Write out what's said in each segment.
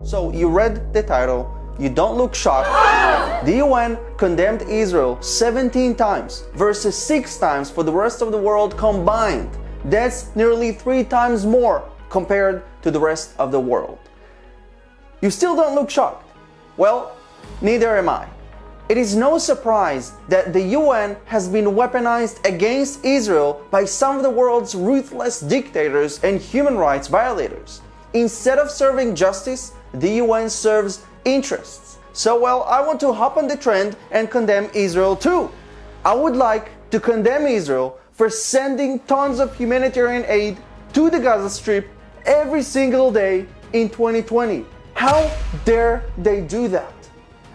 So you read the title, you don't look shocked. The UN condemned Israel 17 times versus 6 times for the rest of the world combined. That's nearly 3 times more compared to the rest of the world. You still don't look shocked? Well, neither am I. It is no surprise that the UN has been weaponized against Israel by some of the world's ruthless dictators and human rights violators. Instead of serving justice, the UN serves interests. So, well, I want to hop on the trend and condemn Israel too. I would like to condemn Israel for sending tons of humanitarian aid to the Gaza Strip every single day in 2020. How dare they do that?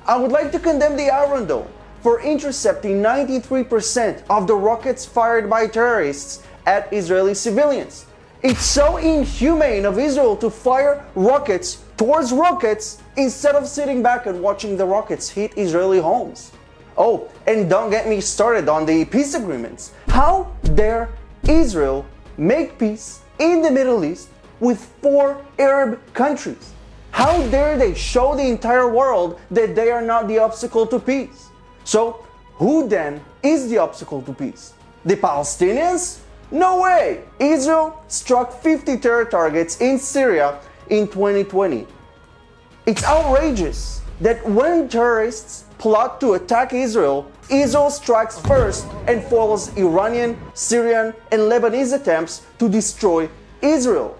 I would like to condemn the Iron Dome for intercepting 93% of the rockets fired by terrorists at Israeli civilians. It's so inhumane of Israel to fire rockets towards rockets instead of sitting back and watching the rockets hit Israeli homes. Oh, and don't get me started on the peace agreements. How dare Israel make peace in the Middle East with 4 Arab countries? How dare they show the entire world that they are not the obstacle to peace? So, who then is the obstacle to peace? The Palestinians? No way! Israel struck 50 terror targets in Syria in 2020. It's outrageous that when terrorists plot to attack Israel, Israel strikes first and follows Iranian, Syrian, and Lebanese attempts to destroy Israel.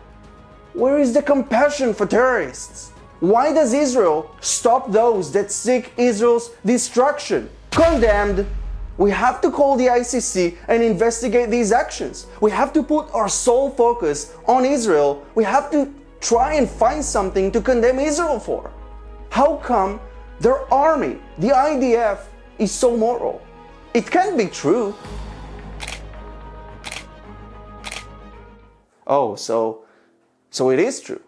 Where is the compassion for terrorists? Why does Israel stop those that seek Israel's destruction? Condemned! We have to call the ICC and investigate these actions. We have to put our sole focus on Israel. We have to try and find something to condemn Israel for. How come their army, the IDF, is so moral? It can't be true. Oh, so it is true.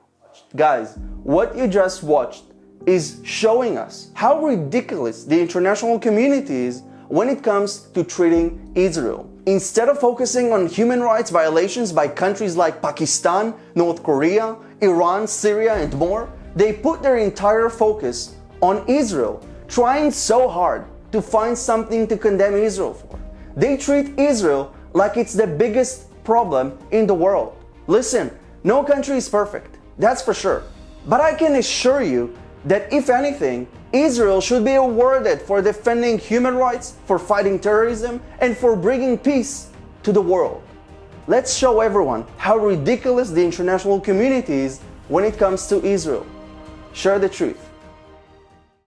Guys, what you just watched is showing us how ridiculous the international community is when it comes to treating Israel. Instead of focusing on human rights violations by countries like Pakistan, North Korea, Iran, Syria, and more, they put their entire focus on Israel, trying so hard to find something to condemn Israel for. They treat Israel like it's the biggest problem in the world. Listen, no country is perfect, that's for sure. But I can assure you that if anything, Israel should be awarded for defending human rights, for fighting terrorism, and for bringing peace to the world. Let's show everyone how ridiculous the international community is when it comes to Israel. Share the truth.